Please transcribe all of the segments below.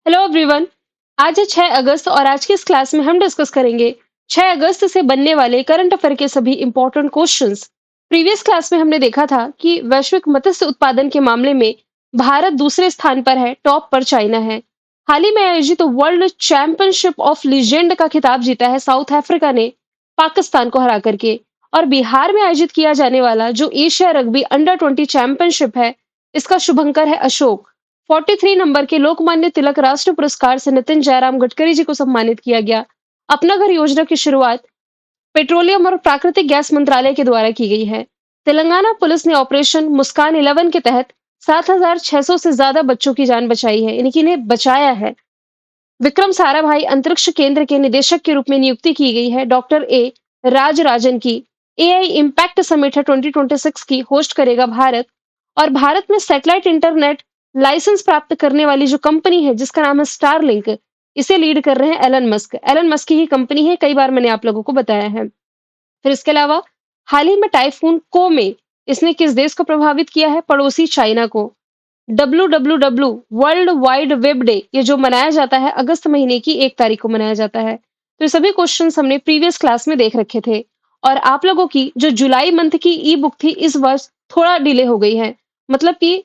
Hello everyone. आज है 6 अगस्त और आज की इस क्लास में हम डिस्कस करेंगे 6 अगस्त से बनने वाले करंट अफेयर के सभी इंपॉर्टेंट क्वेश्चंस। प्रीवियस क्लास में हमने देखा था कि वैश्विक मत्स्य उत्पादन के मामले में भारत दूसरे स्थान पर है, टॉप पर चाइना है। हाल ही में आयोजित वर्ल्ड चैंपियनशिप ऑफ लीजेंड का खिताब जीता है साउथ अफ्रीका ने पाकिस्तान को हरा करके। और बिहार में आयोजित किया जाने वाला जो एशिया रग्बी अंडर 20 चैंपियनशिप है, इसका शुभंकर है अशोक। 43 नंबर के लोकमान्य तिलक राष्ट्रीय पुरस्कार से नितिन जयराम गडकरी जी को सम्मानित किया गया। अपना घर योजना की शुरुआत पेट्रोलियम और प्राकृतिक गैस मंत्रालय के द्वारा की गई है। तेलंगाना पुलिस ने ऑपरेशन मुस्कान 11 के तहत 7,600 से ज्यादा बच्चों की जान बचाई है, यानी कि इन्हें बचाया है। विक्रम साराभाई अंतरिक्ष केंद्र के निदेशक के रूप में नियुक्ति की गई है। डॉक्टर ए राजराजन की एआई इम्पैक्ट समिट है 2026 की होस्ट करेगा भारत। और भारत में सैटेलाइट इंटरनेट लाइसेंस प्राप्त करने वाली जो कंपनी है जिसका नाम है स्टारलिंक, इसे लीड कर रहे हैं एलन मस्क। एलन मस्क की ही कंपनी है, कई बार मैंने आप लोगों को बताया है। फिर इसके अलावा हाल ही में टाइफून कोमे इसने किस देश को प्रभावित किया है? पड़ोसी चाइना को। WWW world wide web day ये जो मनाया जाता है अगस्त महीने की 1 तारीख को मनाया जाता है। तो ये सभी क्वेश्चंस हमने प्रीवियस क्लास में देख रखे थे। और आप लोगों की जो जुलाई मंथ की ई बुक थी इस वर्ष थोड़ा डिले हो गई है। मतलब कि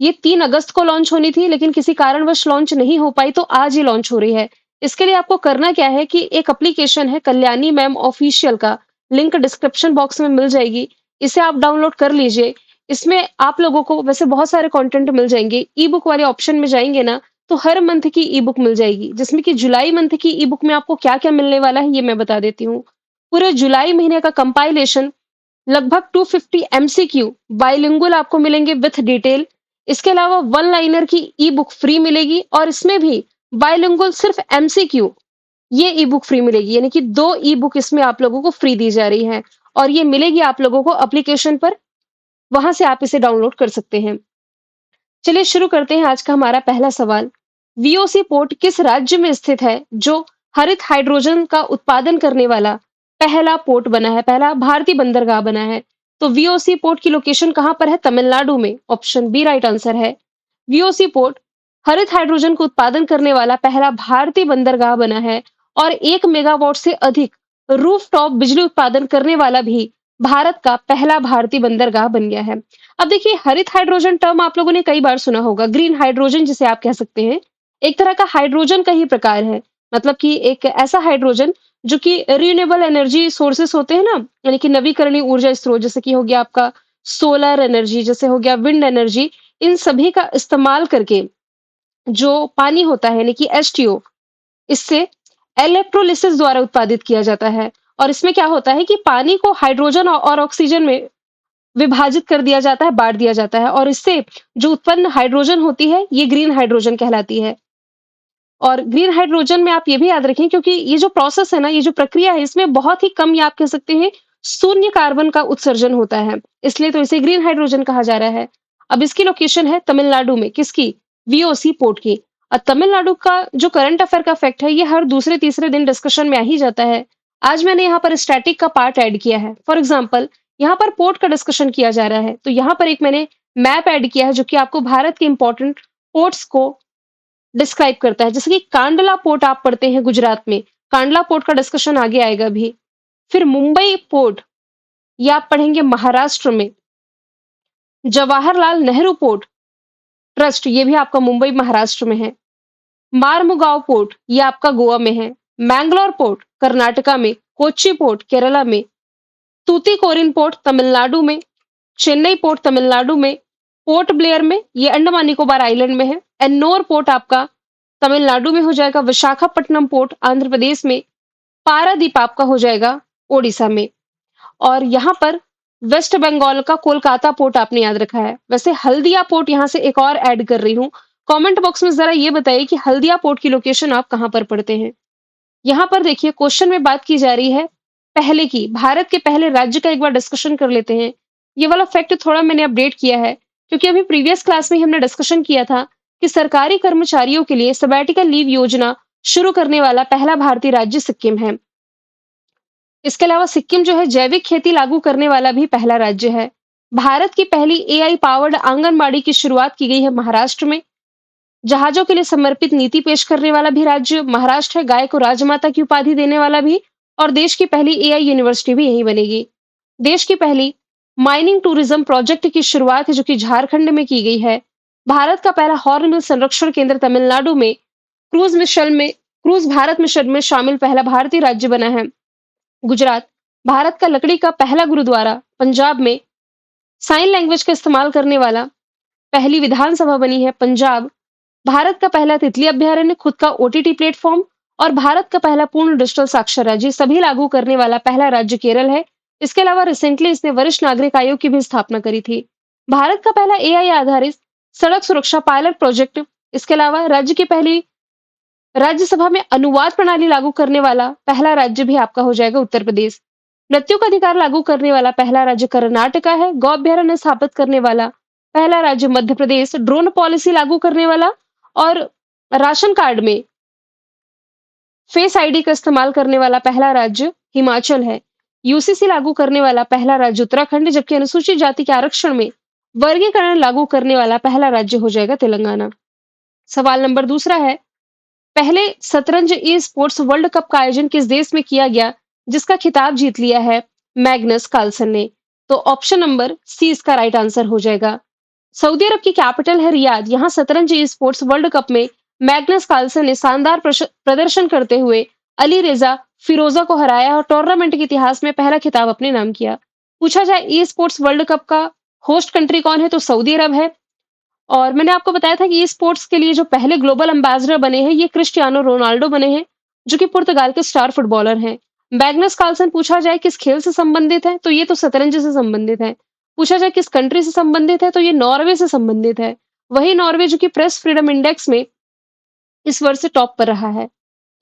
ये 3 अगस्त को लॉन्च होनी थी लेकिन किसी कारणवश लॉन्च नहीं हो पाई, तो आज ये लॉन्च हो रही है। इसके लिए आपको करना क्या है कि एक एप्लीकेशन है कल्याणी मैम ऑफिशियल का, लिंक डिस्क्रिप्शन बॉक्स में मिल जाएगी। इसे आप डाउनलोड कर लीजिए। इसमें आप लोगों को वैसे बहुत सारे कंटेंट मिल जाएंगे। ई बुक वाले ऑप्शन में जाएंगे ना, तो हर मंथ की ई बुक मिल जाएगी, जिसमें कि जुलाई मंथ की ई बुक में आपको क्या क्या मिलने वाला है ये मैं बता देती हूँ। पूरे जुलाई महीने का कंपाइलेशन, लगभग 250 एमसीक्यू बाइलिंगुअल आपको मिलेंगे विथ डिटेल। इसके अलावा वन लाइनर की ई बुक फ्री मिलेगी और इसमें भी बाइलिंगुअल सिर्फ एमसीक्यू ये ई बुक फ्री मिलेगी, यानी कि 2 ई बुक इसमें आप लोगों को फ्री दी जा रही है। और ये मिलेगी आप लोगों को एप्लीकेशन पर, वहां से आप इसे डाउनलोड कर सकते हैं। चलिए शुरू करते हैं आज का हमारा पहला सवाल। वीओसी पोर्ट किस राज्य में स्थित है जो हरित हाइड्रोजन का उत्पादन करने वाला पहला पोर्ट बना है, पहला भारतीय बंदरगाह बना है? तो वीओसी पोर्ट की लोकेशन कहां पर है? तमिलनाडु में। ऑप्शन बी राइट आंसर है। वीओसी पोर्ट हरित हाइड्रोजन को उत्पादन करने वाला पहला भारतीय बंदरगाह बना है। और 1 मेगावाट से अधिक रूफटॉप बिजली उत्पादन करने वाला भी भारत का पहला भारतीय बंदरगाह बन गया है। अब देखिए, हरित हाइड्रोजन टर्म आप लोगों ने कई बार सुना होगा, ग्रीन हाइड्रोजन जिसे आप कह सकते हैं। एक तरह का हाइड्रोजन का ही प्रकार है। मतलब कि एक ऐसा हाइड्रोजन जो कि रिन्यूएबल एनर्जी सोर्सेस होते हैं ना, यानी कि नवीकरणीय ऊर्जा स्रोत, जैसे कि हो गया आपका सोलर एनर्जी, जैसे हो गया विंड एनर्जी, इन सभी का इस्तेमाल करके जो पानी होता है यानी कि H2O, इससे इलेक्ट्रोलिसिस द्वारा उत्पादित किया जाता है। और इसमें क्या होता है कि पानी को हाइड्रोजन और ऑक्सीजन में विभाजित कर दिया जाता है, बाँट दिया जाता है, और इससे जो उत्पन्न हाइड्रोजन होती है, ये ग्रीन हाइड्रोजन कहलाती है। और ग्रीन हाइड्रोजन में आप ये भी याद रखें, क्योंकि ये जो प्रोसेस है ना, ये जो प्रक्रिया है, इसमें बहुत ही कम, या आप कह सकते हैं शून्य कार्बन का उत्सर्जन होता है, इसलिए तो इसे ग्रीन हाइड्रोजन कहा जा रहा है। अब इसकी लोकेशन है तमिलनाडु में, किसकी? वीओसी पोर्ट की। और तमिलनाडु का जो करंट अफेयर का फैक्ट है, ये हर दूसरे तीसरे दिन डिस्कशन में आ ही जाता है। आज मैंने यहाँ पर स्टैटिक का पार्ट ऐड किया है। फॉर एग्जाम्पल, यहाँ पर पोर्ट का डिस्कशन किया जा रहा है, तो यहाँ पर एक मैंने मैप ऐड किया है जो कि आपको भारत के इंपॉर्टेंट पोर्ट्स को डिस्क्राइब करता है। जैसे कि कांडला पोर्ट आप पढ़ते हैं गुजरात में, कांडला पोर्ट का डिस्कशन आगे आएगा भी। फिर मुंबई पोर्ट, ये आप पढ़ेंगे महाराष्ट्र में। जवाहरलाल नेहरू पोर्ट ट्रस्ट, ये भी आपका मुंबई महाराष्ट्र में है। मारमुगांव पोर्ट, ये आपका गोवा में है। मैंगलोर पोर्ट कर्नाटका में। कोच्चि पोर्ट केरला में। तूतीकोरिन पोर्ट तमिलनाडु में। चेन्नई पोर्ट तमिलनाडु में। पोर्ट ब्लेयर में, ये अंडमान निकोबार आइलैंड में है। एन्नोर पोर्ट आपका तमिलनाडु में हो जाएगा। विशाखापट्टनम पोर्ट आंध्र प्रदेश में। पारादीप आपका हो जाएगा ओडिशा में। और यहाँ पर वेस्ट बंगाल का कोलकाता पोर्ट आपने याद रखा है। वैसे हल्दिया पोर्ट यहाँ से एक और ऐड कर रही हूँ। कमेंट बॉक्स में जरा ये बताइए कि हल्दिया पोर्ट की लोकेशन आप कहाँ पर पढ़ते हैं। यहाँ पर देखिए, क्वेश्चन में बात की जा रही है पहले की, भारत के पहले राज्य का एक बार डिस्कशन कर लेते हैं। ये वाला फैक्ट थोड़ा मैंने अपडेट किया है, क्योंकि अभी प्रीवियस क्लास में हमने डिस्कशन किया था कि सरकारी कर्मचारियों के लिए सबैटिकल लीव योजना शुरू करने वाला पहला भारतीय राज्य सिक्किम है। इसके अलावा सिक्किम जो है जैविक खेती लागू करने वाला भी पहला राज्य है। भारत की पहली एआई पावर्ड आंगनबाड़ी की शुरुआत की गई है महाराष्ट्र में। जहाजों के लिए समर्पित नीति पेश करने वाला भी राज्य महाराष्ट्र है, गाय को राजमाता की उपाधि देने वाला भी, और देश की पहली एआई यूनिवर्सिटी भी यहीं बनेगी। देश की पहली माइनिंग टूरिज्म प्रोजेक्ट की शुरुआत है जो कि झारखंड में की गई है। भारत का पहला हॉर्न मिल संरक्षण केंद्र तमिलनाडु में, क्रूज भारत मिशन में शामिल पहला भारतीय राज्य बना है। गुजरात, भारत का लकड़ी का पहला गुरुद्वारा, पंजाब में साइन लैंग्वेज का इस्तेमाल करने वाला पहली विधानसभा बनी है पंजाब। भारत का पहला तितली अभयारण्य, खुद का ओटीटी प्लेटफॉर्म और भारत का पहला पूर्ण डिजिटल साक्षर राज्य सभी लागू करने वाला पहला राज्य केरल है। इसके अलावा रिसेंटली इसने वरिष्ठ नागरिक आयोग की भी स्थापना करी थी। भारत का पहला एआई आधारित सड़क सुरक्षा पायलट प्रोजेक्ट। इसके अलावा राज्य की पहली राज्यसभा में अनुवाद प्रणाली लागू करने वाला पहला राज्य भी आपका हो जाएगा उत्तर प्रदेश। मृत्यु का अधिकार लागू करने वाला पहला राज्य कर्नाटका है। गौ अभ्यारण्य स्थापित करने वाला पहला राज्य मध्य प्रदेश। ड्रोन पॉलिसी लागू करने वाला और राशन कार्ड में फेस आईडी का इस्तेमाल करने वाला पहला राज्य हिमाचल है। यूसीसी लागू करने वाला पहला राज्य उत्तराखंड, जबकि अनुसूचित जाति के आरक्षण में वर्गीकरण लागू करने वाला पहला राज्य हो जाएगा तेलंगाना। सवाल नंबर दूसरा है, पहले शतरंज ई स्पोर्ट्स वर्ल्ड कप का आयोजन किस देश में किया गया जिसका खिताब जीत लिया है मैग्नस कार्लसन ने? तो ऑप्शन नंबर सी इसका राइट आंसर हो जाएगा। सऊदी अरब की कैपिटल है रियाद। यहाँ शतरंज ई स्पोर्ट्स वर्ल्ड कप में मैग्नस कार्लसन ने शानदार प्रदर्शन करते हुए अली रेजा फिरोजा को हराया और टूर्नामेंट के इतिहास में पहला खिताब अपने नाम किया। पूछा जाए ई स्पोर्ट्स वर्ल्ड कप का होस्ट कंट्री कौन है, तो सऊदी अरब है। और मैंने आपको बताया था कि ई स्पोर्ट्स के लिए जो पहले ग्लोबल एम्बेसडर बने हैं, ये क्रिस्टियानो रोनाल्डो बने हैं, जो कि पुर्तगाल के स्टार फुटबॉलर हैं। मैग्नस कार्लसन पूछा जाए किस खेल से संबंधित है, तो ये तो शतरंज से संबंधित है। पूछा जाए किस कंट्री से संबंधित है, तो ये नॉर्वे से संबंधित है। वही नॉर्वे जो कि प्रेस फ्रीडम इंडेक्स में इस वर्ष से टॉप पर रहा है।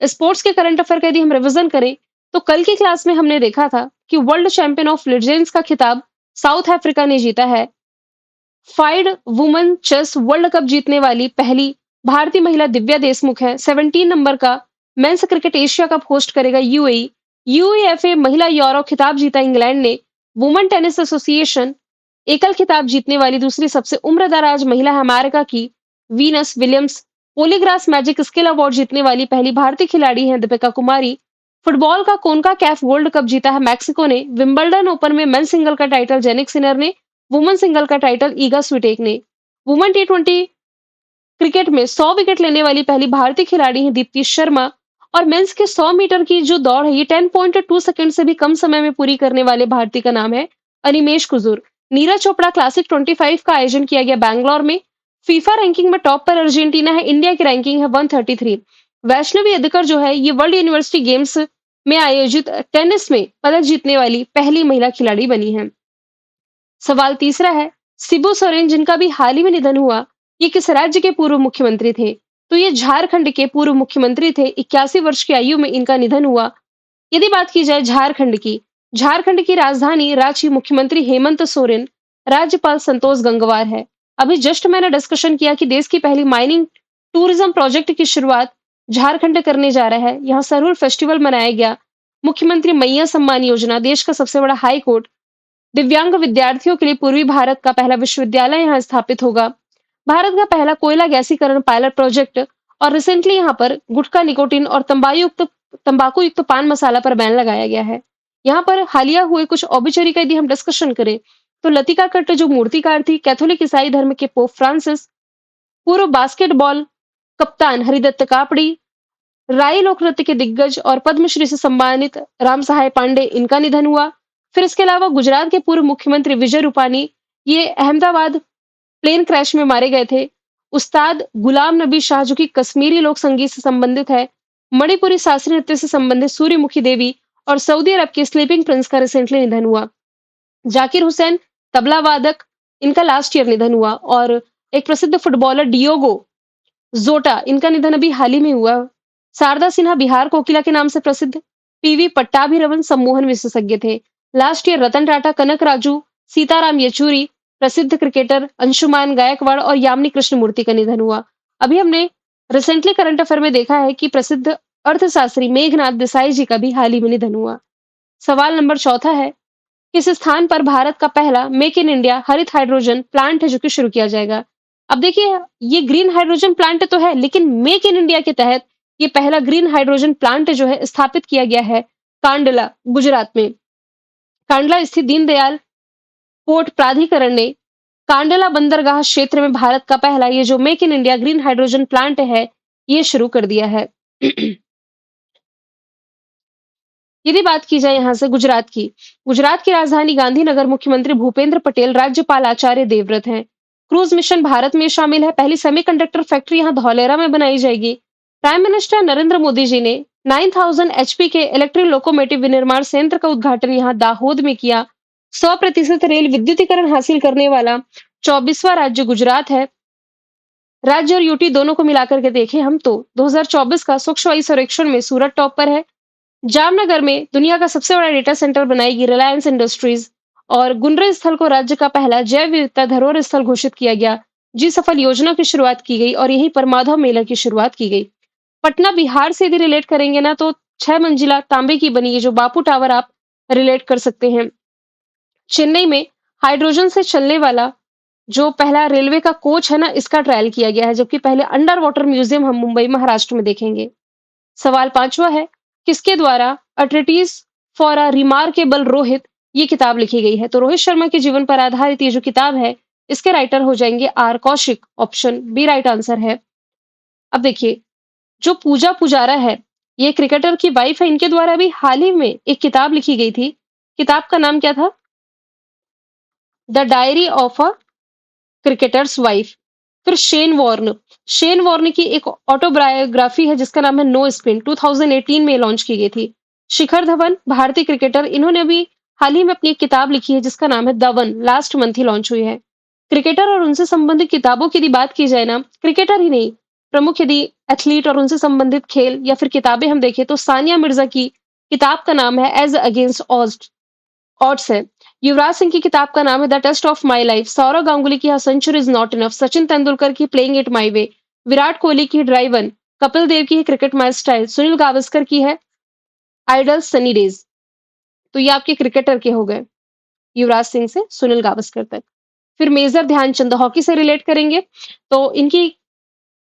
स्पोर्ट्स के करंट अफेयर का यदि हम रिवीजन करें, तो कल की क्लास में हमने देखा था कि वर्ल्ड चैंपियन ऑफ लेजेंड्स का खिताब साउथ अफ्रीका ने जीता है। FIDE woman chess world cup जीतने वाली पहली भारतीय महिला दिव्या देशमुख है। 17 नंबर का men's cricket Asia cup host करेगा यूएई। यूईएफए महिला यूरो खिताब जीता इंग्लैंड ने। वुमेन टेनिस एसोसिएशन एकल खिताब जीतने वाली दूसरी सबसे उम्रदराज महिला है अमेरिका की Venus Williams. Polygras magic skill award जीतने वाली पहली भारतीय खिलाड़ी है दीपिका कुमारी। फुटबॉल का कोनका कैफ गोल्ड कप जीता है मैक्सिको ने। विंबलडन ओपन में मेन सिंगल का टाइटल जेनिक सिनर ने, वुमेन सिंगल का टाइटल ईगा स्विटेक ने। वुमेन टी20 क्रिकेट में 100 विकेट लेने वाली पहली भारतीय खिलाड़ी है दीप्ति शर्मा। और मेंस के 100 मीटर की जो दौड़ है, ये 10.2 सेकंड से भी कम समय में पूरी करने वाले भारतीय का नाम है अनिमेश कुजूर। नीरज चोपड़ा क्लासिक 25 का आयोजन किया गया बैंगलोर में। फीफा रैंकिंग में टॉप पर अर्जेंटीना है। इंडिया की रैंकिंग है 133। वैष्णवी अदकर जो है, ये वर्ल्ड यूनिवर्सिटी गेम्स में आयोजित टेनिस में पदक जीतने वाली पहली महिला खिलाड़ी बनी है। सवाल तीसरा है, शिबू सोरेन जिनका भी हाल ही में निधन हुआ, ये किस राज्य के पूर्व मुख्यमंत्री थे? तो ये झारखंड के पूर्व मुख्यमंत्री थे। 81 वर्ष की आयु में इनका निधन हुआ। यदि बात की जाए झारखंड की राजधानी रांची, मुख्यमंत्री हेमंत सोरेन, राज्यपाल संतोष गंगवार है। अभी जस्ट मैंने डिस्कशन किया कि देश की पहली माइनिंग टूरिज्म प्रोजेक्ट की शुरुआत झारखंड करने जा रहा है। यहाँ सरहुल फेस्टिवल मनाया गया। मुख्यमंत्री मैया सम्मान योजना, देश का सबसे बड़ा हाई कोर्ट, दिव्यांग विद्यार्थियों के लिए पूर्वी भारत का पहला विश्वविद्यालय यहाँ स्थापित होगा। भारत का पहला कोयला गैसीकरण पायलट प्रोजेक्ट, और रिसेंटली यहाँ पर गुटखा, निकोटीन और तंबाकू युक्त पान मसाला पर बैन लगाया गया है। यहाँ पर हालिया हुए कुछ ऑबिचरी का यदि हम डिस्कशन करें, तो लतिका कट्ट जो मूर्तिकार थी, कैथोलिक ईसाई धर्म के पोप फ्रांसिस, पूर्व बास्केटबॉल कप्तान हरिदत्त कापड़ी, राई लोक नृत्य के दिग्गज और पद्मश्री से सम्मानित राम सहाय पांडे, इनका निधन हुआ। फिर इसके अलावा गुजरात के पूर्व मुख्यमंत्री विजय रूपानी, ये अहमदाबाद प्लेन क्रैश में मारे गए थे। उस्ताद गुलाम नबी शाह जो कि कश्मीरी लोक संगीत से संबंधित है। मणिपुरी शास्त्रीय नृत्य से संबंधित सूर्यमुखी देवी और सऊदी अरब के स्लीपिंग प्रिंस का रिसेंटली निधन हुआ। जाकिर हुसैन तबला वादक, इनका लास्ट ईयर निधन हुआ। और एक प्रसिद्ध फुटबॉलर डियोगो जोटा, इनका निधन अभी हाल ही में हुआ। शारदा सिन्हा बिहार कोकिला के नाम से प्रसिद्ध। पीवी पट्टाभिरमन सम्मोहन विशेषज्ञ थे। लास्ट ईयर रतन टाटा, कनक राजू, सीताराम येचुरी, प्रसिद्ध क्रिकेटर अंशुमान गायकवाड़ और यामिनी कृष्णमूर्ति का निधन हुआ। अभी हमने रिसेंटली करंट अफेयर में देखा है कि प्रसिद्ध अर्थशास्त्री मेघनाथ देसाई जी का भी हाल ही में निधन हुआ। सवाल नंबर चौथा है, किस स्थान पर भारत का पहला मेक इन इंडिया हरित हाइड्रोजन प्लांट है जो कि शुरू किया जाएगा? अब देखिए, ये ग्रीन हाइड्रोजन प्लांट तो है, लेकिन मेक इन इंडिया के तहत ये पहला ग्रीन हाइड्रोजन प्लांट जो है स्थापित किया गया है कांडला, गुजरात में। कांडला स्थित दीनदयाल पोर्ट प्राधिकरण ने कांडला बंदरगाह क्षेत्र में भारत का पहला ये जो make in India green hydrogen plant है, ये शुरू कर दिया है। यदि बात की जाए यहाँ से गुजरात की राजधानी गांधीनगर मुख्यमंत्री भूपेंद्र पटेल, राज्यपाल आचार्य देवव्रत हैं। क्रूज मिशन भारत में शामिल है। पहली सेमीकंडक्टर फैक्ट्री यहाँ धौलेरा में बनाई जाएगी। प्राइम मिनिस्टर नरेंद्र मोदी जी ने 9000 एचपी के इलेक्ट्रिक लोकोमोटिव विनिर्माण संयंत्र का उद्घाटन यहाँ दाहोद में किया। 100% रेल विद्युतीकरण हासिल करने वाला 24वां राज्य गुजरात है। राज्य और यूटी दोनों को मिलाकर के देखें हम तो 2024 का सूक्ष्म वायु सर्वेक्षण में सूरत टॉप पर है। जामनगर में दुनिया का सबसे बड़ा डेटा सेंटर बनाएगी रिलायंस इंडस्ट्रीज। और गुनरे स्थल को राज्य का पहला जैव विविधता धरोहर स्थल घोषित किया गया। जी सफल योजना की शुरुआत की गई और यहीं पर माधव मेला की शुरुआत की गई। पटना बिहार से यदि रिलेट करेंगे ना तो 6 मंजिला तांबे की बनी है जो बापू टावर आप रिलेट कर सकते हैं। चेन्नई में हाइड्रोजन से चलने वाला जो पहला रेलवे का कोच है ना, इसका ट्रायल किया गया है, जबकि पहले अंडर वाटर म्यूजियम हम मुंबई महाराष्ट्र में देखेंगे। सवाल 5वां है, किसके द्वारा a treatise for a remarkable Rohit ये किताब लिखी गई है? तो रोहित शर्मा के जीवन पर आधारित ये जो किताब है, इसके राइटर हो जाएंगे R Kaushik. Option B right answer है। अब देखिए, जो पूजा पुजारा है, ये क्रिकेटर की वाइफ है। इनके द्वारा भी हाल ही में एक किताब लिखी गई थी। किताब का नाम क्या था? The diary of a cricketers wife. फिर शेन वॉर्न की एक ऑटोबायोग्राफी है जिसका नाम है नो स्पिन, 2018 में लॉन्च की गई थी। शिखर धवन भारतीय क्रिकेटर, इन्होंने अभी हाल ही में अपनी एक किताब लिखी है जिसका नाम है दवन, लास्ट मंथ ही लॉन्च हुई है। क्रिकेटर और उनसे संबंधित किताबों की यदि बात की जाए ना, क्रिकेटर ही नहीं, प्रमुख यदि एथलीट और उनसे संबंधित खेल या फिर किताबें हम देखें तो सानिया मिर्जा की किताब का नाम है एज अगेंस्ट ऑड्स है। युवराज सिंह की किताब का नाम है the test of my life. Sourav Ganguly की century is not enough. Sachin Tendulkar की playing it my way. Virat Kohli की ड्राइव वन। कपिल देव की है cricket my style. Sunil Gavaskar की है आइडल सनी डेज। तो ये आपके क्रिकेटर के हो गए, युवराज सिंह से सुनील गावस्कर तक। फिर मेजर ध्यानचंद हॉकी से रिलेट करेंगे तो इनकी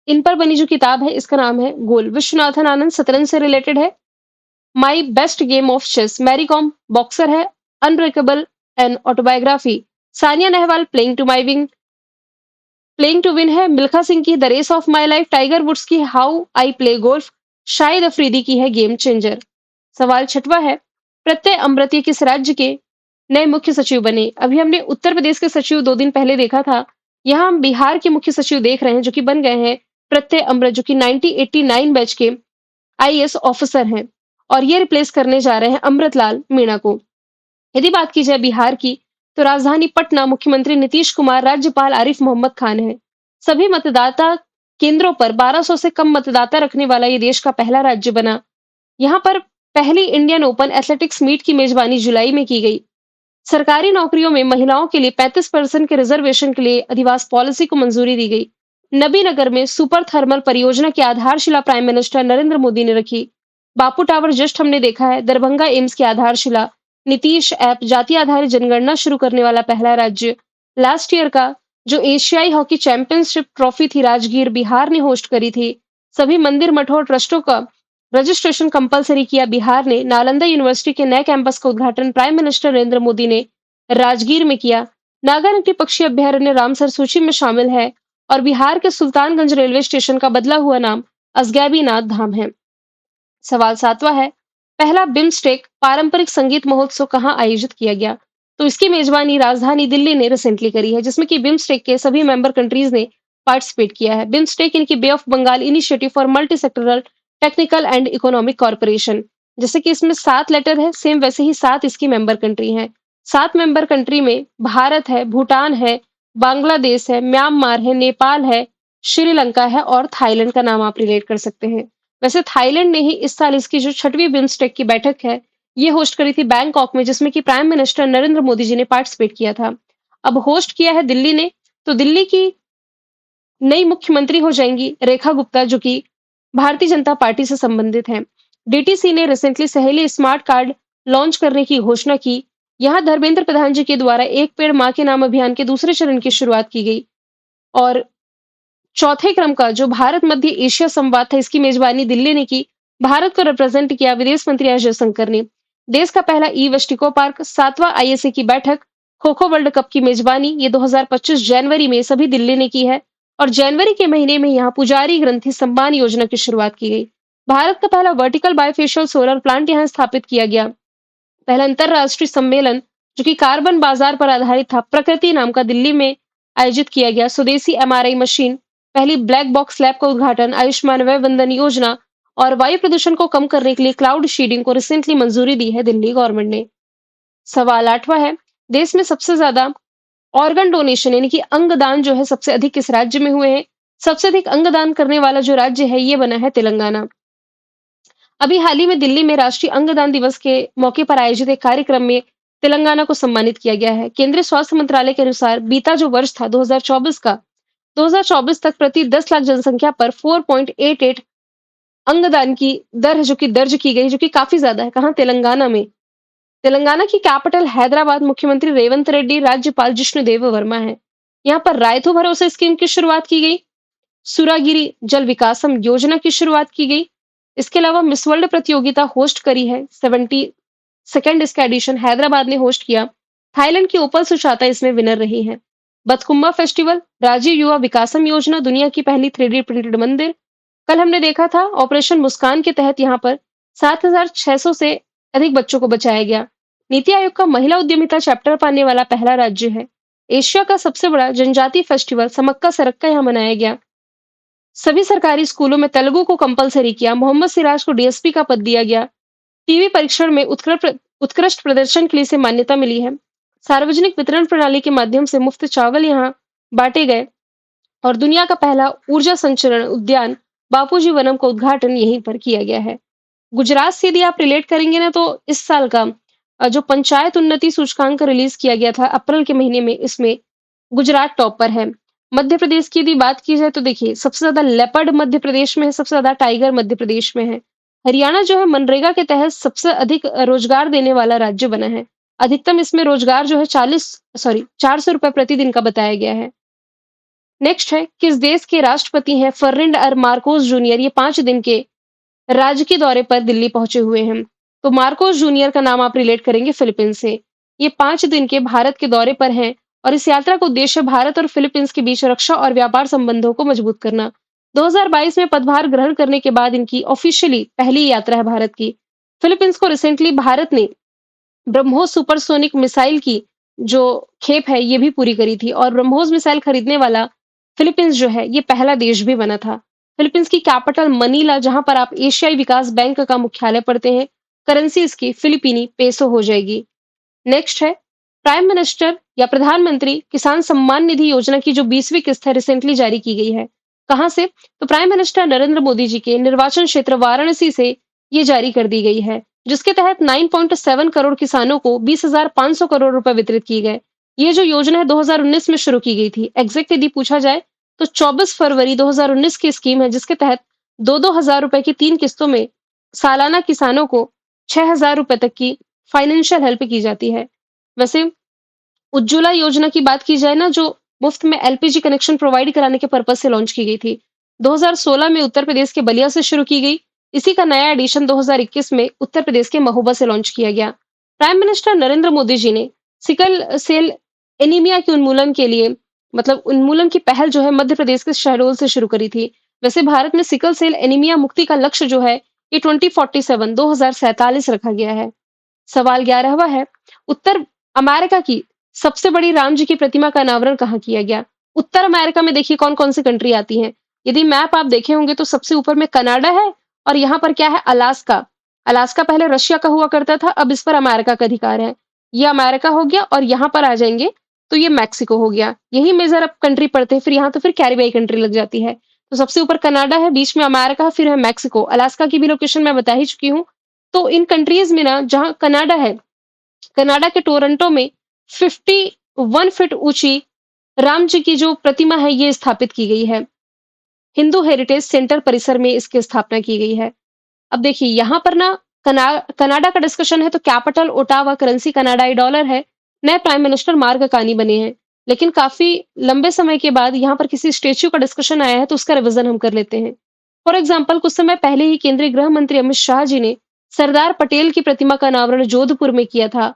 इन पर बनी जो किताब है इसका नाम है गोल। विश्वनाथन आनंद शतरंज से रिलेटेड है। My best game of chess. Mary Kom boxer है। Unbreakable an autobiography. Saniya Nehwal playing to win है। मिल्खा सिंह की the race of my life. Tiger Woods की how I play golf. Shahid Afridi की है गेम चेंजर। सवाल 6वां है, प्रत्यय अमृत किस राज्य के नए मुख्य सचिव बने? अभी हमने उत्तर प्रदेश के सचिव 2 दिन पहले देखा था। यहाँ हम बिहार के मुख्य सचिव देख रहे हैं जो कि बन गए हैं प्रत्यय अमृत, जो कि 1989 बैच के आईएएस ऑफिसर हैं और ये रिप्लेस करने जा रहे हैं अमृतलाल मीणा को। यदि बात की जाए बिहार की तो राजधानी पटना मुख्यमंत्री नीतीश कुमार, राज्यपाल आरिफ मोहम्मद खान है। सभी मतदाता केंद्रों पर 1200 से कम मतदाता रखने वाला ये देश का पहला राज्य बना। यहाँ पर पहली इंडियन ओपन एथलेटिक्स मीट की मेजबानी जुलाई में की गई। सरकारी नौकरियों में महिलाओं के लिए 35% के रिजर्वेशन के लिए अधिवास पॉलिसी को मंजूरी दी गई। नबीनगर में सुपर थर्मल परियोजना की आधारशिला प्राइम मिनिस्टर नरेंद्र मोदी ने रखी। बापू टावर जस्ट हमने देखा है। दरभंगा एम्स की आधारशिला। नीतीश ऐप जाति आधारित जनगणना शुरू करने वाला पहला राज्य। लास्ट ईयर का जो एशियाई हॉकी चैंपियनशिप ट्रॉफी थी राजगीर बिहार ने होस्ट करी थी। सभी मंदिर मठों और ट्रस्टों का रजिस्ट्रेशन कंपलसरी किया बिहार ने। नालंदा यूनिवर्सिटी के नए कैंपस का उद्घाटन प्राइम मिनिस्टर नरेंद्र मोदी ने राजगीर में किया। नागानक्टी पक्षी अभ्यारण्य रामसर सूची में शामिल है और बिहार के सुल्तानगंज रेलवे स्टेशन का बदला हुआ नाम असगैबीनाथ धाम है। सवाल 7वां है, पहला बिम्स्टेक पारंपरिक संगीत महोत्सव कहाँ आयोजित किया गया? तो इसकी मेजबानी राजधानी दिल्ली ने रिसेंटली करी है जिसमें कि बिम्स्टेक के सभी मेंबर कंट्रीज ने पार्टिसिपेट किया है। बिम्स्टेक इनकी bay of Bengal initiative for multi sectoral technical and economic corporation, जैसे कि इसमें 7 लेटर है, सेम वैसे ही 7 इसकी मेंबर कंट्री हैं। 7 मेंबर कंट्री में भारत है, भूटान है, बांग्लादेश है, म्यांमार है, नेपाल है, श्रीलंका है और थाईलैंड का नाम आप रिलेट कर सकते हैं। वैसे थाईलैंड ने ही इस साल इसकी जो 6वीं बिम्स्टेक की बैठक है ये होस्ट करी थी बैंकॉक में, जिसमें कि प्राइम मिनिस्टर नरेंद्र मोदी जी ने पार्टिसिपेट किया था। अब होस्ट किया है दिल्ली ने, तो दिल्ली की नई मुख्यमंत्री हो जाएंगी रेखा गुप्ता, जो कि भारतीय जनता पार्टी से संबंधित हैं। डीटीसी ने रिसेंटली सहेली स्मार्ट कार्ड लॉन्च करने की घोषणा की। यहाँ धर्मेंद्र प्रधान जी के द्वारा एक पेड़ मां के नाम अभियान के दूसरे चरण की शुरुआत की गई और चौथे क्रम का जो भारत मध्य एशिया संवाद था, इसकी मेजबानी दिल्ली ने की। भारत को रिप्रेजेंट किया विदेश मंत्री एस जयशंकर ने। देश का पहला ई वेस्ट इको पार्क, 7वां आईएसए की बैठक, खो खो वर्ल्ड कप की मेजबानी ये 2025 जनवरी में सभी दिल्ली ने की है। और जनवरी के महीने में यहाँ पुजारी ग्रंथि सम्मान योजना की शुरुआत की गई। भारत का पहला वर्टिकल बायोफेशियल सोलर प्लांट यहाँ स्थापित किया गया। पहला अंतरराष्ट्रीय सम्मेलन जो कि कार्बन बाजार पर आधारित था, प्रकृति नाम का, दिल्ली में आयोजित किया गया। स्वदेशी एमआरआई मशीन, पहली ब्लैक बॉक्स लैब का उद्घाटन, आयुष्मान वय वंदन योजना और वायु प्रदूषण को कम करने के लिए क्लाउड शीडिंग को रिसेंटली मंजूरी दी है दिल्ली गवर्नमेंट ने। सवाल 8वां है, देश में सबसे ज्यादा ऑर्गन डोनेशन यानी कि अंगदान जो है सबसे अधिक किस राज्य में हुए हैं? सबसे अधिक अंगदान करने वाला जो राज्य है ये बना है तेलंगाना। अभी हाल ही में दिल्ली में राष्ट्रीय अंगदान दिवस के मौके पर आयोजित एक कार्यक्रम में तेलंगाना को सम्मानित किया गया है। केंद्रीय स्वास्थ्य मंत्रालय के अनुसार बीता जो वर्ष था 2024 का, 2024 तक प्रति 10 लाख जनसंख्या पर 4.88 अंगदान की दर है जो कि दर्ज की गई, जो कि काफी ज्यादा है। कहाँ? तेलंगाना में। तेलंगाना की कैपिटल हैदराबाद, मुख्यमंत्री रेवंत रेड्डी, राज्यपाल जिष्णुदेव वर्मा है। यहाँ पर रायतू भरोसा स्कीम की शुरुआत की गई। सुरागिरी जल विकासम योजना की शुरुआत की गई। इसके अलावा मिस वर्ल्ड प्रतियोगिता होस्ट करी है, 72nd इसका एडिशन हैदराबाद ने होस्ट किया। थाईलैंड की ओपल सुचाता इसमें विनर रही है। बतकुम्बा फेस्टिवल, राजीव युवा विकासम योजना, दुनिया की पहली 3D प्रिंटेड मंदिर। कल हमने देखा था ऑपरेशन मुस्कान के तहत यहाँ पर 7,600 से अधिक बच्चों को बचाया गया। नीति आयोग का महिला उद्यमिता चैप्टर पाने वाला पहला राज्य है। एशिया का सबसे बड़ा जनजातीय फेस्टिवल समक्का सरक्का यहाँ मनाया गया। सभी सरकारी स्कूलों में तेलुगु को कंपलसरी किया। मोहम्मद सिराज को डीएसपी का पद दिया गया। टीवी परीक्षण में उत्कृष्ट प्रदर्शन के लिए इसे मान्यता मिली है। सार्वजनिक वितरण प्रणाली के माध्यम से मुफ्त चावल यहाँ बांटे गए। और दुनिया का पहला ऊर्जा संचरण उद्यान बापूजी वनम का उद्घाटन यहीं पर किया गया है। गुजरात से यदि आप रिलेट करेंगे ना, तो इस साल का जो पंचायत उन्नति सूचकांक रिलीज किया गया था अप्रैल के महीने में, इसमें गुजरात टॉप पर है। मध्य प्रदेश की यदि बात की जाए तो देखिए सबसे ज्यादा लेपर्ड मध्य प्रदेश में है, सबसे ज्यादा टाइगर मध्य प्रदेश में है। हरियाणा जो है मनरेगा के तहत सबसे अधिक रोजगार देने वाला राज्य बना है। अधिकतम इसमें रोजगार जो है 400 रुपए प्रतिदिन का बताया गया है। नेक्स्ट है, किस देश के राष्ट्रपति हैं फर्डिनांड आर मार्कोस जूनियर? ये 5 दिन के राजकीय दौरे पर दिल्ली पहुंचे हुए हैं। तो मार्कोस जूनियर का नाम आप रिलेट करेंगे फिलीपींस से। ये 5 दिन के भारत के दौरे पर हैं और इस यात्रा का उद्देश्य भारत और फिलीपींस के बीच रक्षा और व्यापार संबंधों को मजबूत करना। 2022 में पदभार ग्रहण करने के बाद इनकी ऑफिशियली पहली यात्रा है भारत की। फिलीपींस को रिसेंटली भारत ने ब्रह्मोस सुपरसोनिक मिसाइल की जो खेप है ये भी पूरी करी थी। और ब्रह्मोस मिसाइल खरीदने वाला फिलीपींस जो है ये पहला देश भी बना था। फिलीपींस की कैपिटल मनीला, जहां पर आप एशियाई विकास बैंक का मुख्यालय पढ़ते हैं। करेंसी इसकी फिलिपीनी पेसो हो जाएगी। नेक्स्ट है, प्राइम मिनिस्टर या प्रधानमंत्री किसान सम्मान निधि योजना की जो 20वीं किस्त है रिसेंटली जारी की गई है। कहां से? तो प्राइम मिनिस्टर नरेंद्र मोदी जी के निर्वाचन क्षेत्र वाराणसी से ये जारी कर दी गई है, जिसके तहत 9.7 करोड़ किसानों को 20,500 करोड़ रुपए वितरित किए गए। ये जो योजना है 2019 में शुरू की गई थी। एग्जैक्ट यदि पूछा जाए तो 24 फरवरी 2019 की स्कीम है, जिसके तहत 2-2 हजार रुपए की 3 किस्तों में सालाना किसानों को 6,000 रुपए तक की फाइनेंशियल हेल्प की जाती है। वैसे उज्ज्वला योजना की बात की जाए ना, जो मुफ्त में एलपीजी कनेक्शन प्रोवाइड कराने के पर्पज से लॉन्च की गई थी, 2016 में उत्तर प्रदेश के बलिया से शुरू की गई। इसी का नया एडिशन 2021 में उत्तर प्रदेश के महोबा से लॉन्च किया गया। प्राइम मिनिस्टर नरेंद्र मोदी जी ने सिकल सेल एनीमिया के उन्मूलन के लिए, मतलब उन्मूलन की पहल जो है मध्य प्रदेश के शहडोल से शुरू करी थी। वैसे भारत में सिकल सेल एनीमिया मुक्ति का लक्ष्य जो है ये 2047 रखा गया है। सवाल 11वां है, उत्तर अमेरिका की सबसे बड़ी राम जी की प्रतिमा का अनावरण कहाँ किया गया? उत्तर अमेरिका में देखिए कौन कौन सी कंट्री आती हैं। यदि मैप आप देखे होंगे तो सबसे ऊपर में कनाडा है और यहाँ पर क्या है? अलास्का। अलास्का पहले रशिया का हुआ करता था, अब इस पर अमेरिका का अधिकार है। ये अमेरिका हो गया और यहाँ पर आ जाएंगे तो ये मैक्सिको हो गया। यही मेजर अब कंट्री पड़ते हैं, फिर यहाँ तो फिर कैरिबियाई कंट्री लग जाती है। तो सबसे ऊपर कनाडा है, बीच में अमेरिका, फिर है मैक्सिको। अलास्का की भी लोकेशन मैं बता ही चुकी हूँ। तो इन कंट्रीज में ना, जहाँ कनाडा है, कनाडा के टोरंटो में 51 फीट ऊंची राम जी की जो प्रतिमा है ये स्थापित की गई है। हिंदू हेरिटेज सेंटर परिसर में इसकी स्थापना की गई है। अब देखिए यहाँ पर ना कनाडा का डिस्कशन है, तो कैपिटल ओटावा, करेंसी कनाडाई डॉलर है। नए प्राइम मिनिस्टर मार्क कार्नी बने हैं। लेकिन काफ़ी लंबे समय के बाद यहाँ पर किसी स्टैच्यू का डिस्कशन आया है, तो उसका रिवीजन हम कर लेते हैं। फॉर एग्जाम्पल कुछ समय पहले ही केंद्रीय गृह मंत्री अमित शाह जी ने सरदार पटेल की प्रतिमा का अनावरण जोधपुर में किया था।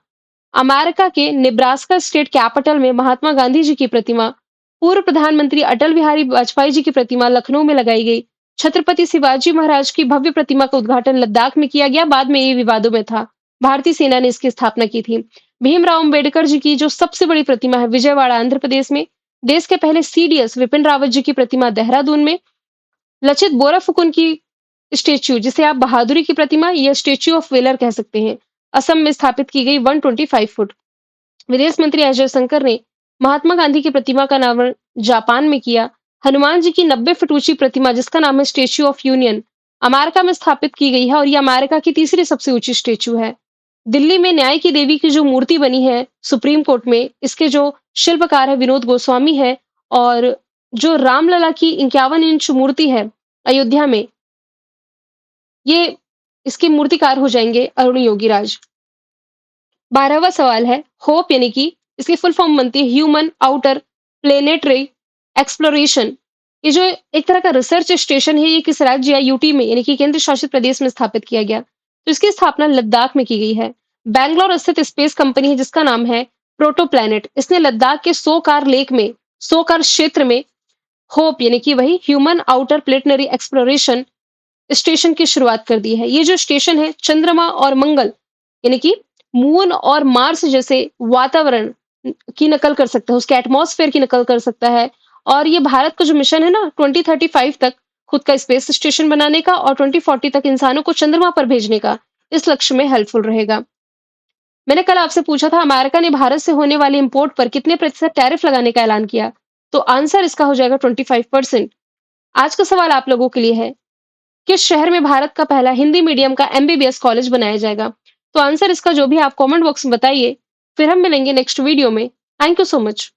अमेरिका के नेब्रास्का स्टेट कैपिटल में महात्मा गांधी जी की प्रतिमा, पूर्व प्रधानमंत्री अटल बिहारी वाजपेयी जी की प्रतिमा लखनऊ में लगाई गई। छत्रपति शिवाजी महाराज की भव्य प्रतिमा का उद्घाटन लद्दाख में किया गया, बाद में ये विवादों में था। भारतीय सेना ने इसकी स्थापना की थी। भीमराव अंबेडकर जी की जो सबसे बड़ी प्रतिमा है विजयवाड़ा आंध्र प्रदेश में। देश के पहले सीडीएस विपिन रावत जी की प्रतिमा देहरादून में। लचित बोराफुकन की स्टेच्यू, जिसे आप बहादुरी की प्रतिमा या स्टेच्यू ऑफ वेलर कह सकते हैं, असम में स्थापित की गई 125 फुट। विदेश मंत्री एस जयशंकर ने महात्मा गांधी की प्रतिमा का अनावरण जापान में किया। हनुमान जी की 90 फुट ऊंची प्रतिमा, जिसका नाम है स्टेच्यू ऑफ यूनियन, अमेरिका में स्थापित की गई है और यह अमेरिका की तीसरी सबसे ऊंची स्टेच्यू है। दिल्ली में न्याय की देवी की जो मूर्ति बनी है सुप्रीम कोर्ट में, इसके जो शिल्पकार है विनोद गोस्वामी है। और जो रामलला की 51 इंच मूर्ति है अयोध्या में, ये इसके मूर्तिकार हो जाएंगे अरुण योगीराज। 12वां सवाल है होप, यानी कि इसकी फुल फॉर्म बनती है ह्यूमन आउटर प्लेनेटरी एक्सप्लोरेशन। ये जो एक तरह का रिसर्च स्टेशन है, ये किस राज्य या यूटी में यानी कि केंद्र शासित प्रदेश में स्थापित किया गया? तो इसकी स्थापना लद्दाख में की गई है। बैंगलोर स्थित स्पेस कंपनी है जिसका नाम है प्रोटोप्लैनेट। इसने लद्दाख के सोकार लेक में, सोकार क्षेत्र में होप यानी कि वही ह्यूमन आउटर प्लेटनरी एक्सप्लोरेशन स्टेशन की शुरुआत कर दी है। ये जो स्टेशन है चंद्रमा और मंगल यानी कि मून और मार्स जैसे वातावरण की नकल कर सकता है, उसके एटमॉस्फेयर की नकल कर सकता है। और ये भारत का जो मिशन है ना 2035 तक खुद का स्पेस स्टेशन बनाने का और 2040 तक इंसानों को चंद्रमा पर भेजने का, इस लक्ष्य में हेल्पफुल रहेगा। मैंने कल आपसे पूछा था अमेरिका ने भारत से होने वाले इंपोर्ट पर कितने प्रतिशत टैरिफ लगाने का ऐलान किया, तो आंसर इसका हो जाएगा 25%। आज का सवाल आप लोगों के लिए है, किस शहर में भारत का पहला हिंदी मीडियम का एमबीबीएस कॉलेज बनाया जाएगा? तो आंसर इसका जो भी आप कमेंट बॉक्स में बताइए। फिर हम मिलेंगे नेक्स्ट वीडियो में। Thank you so much.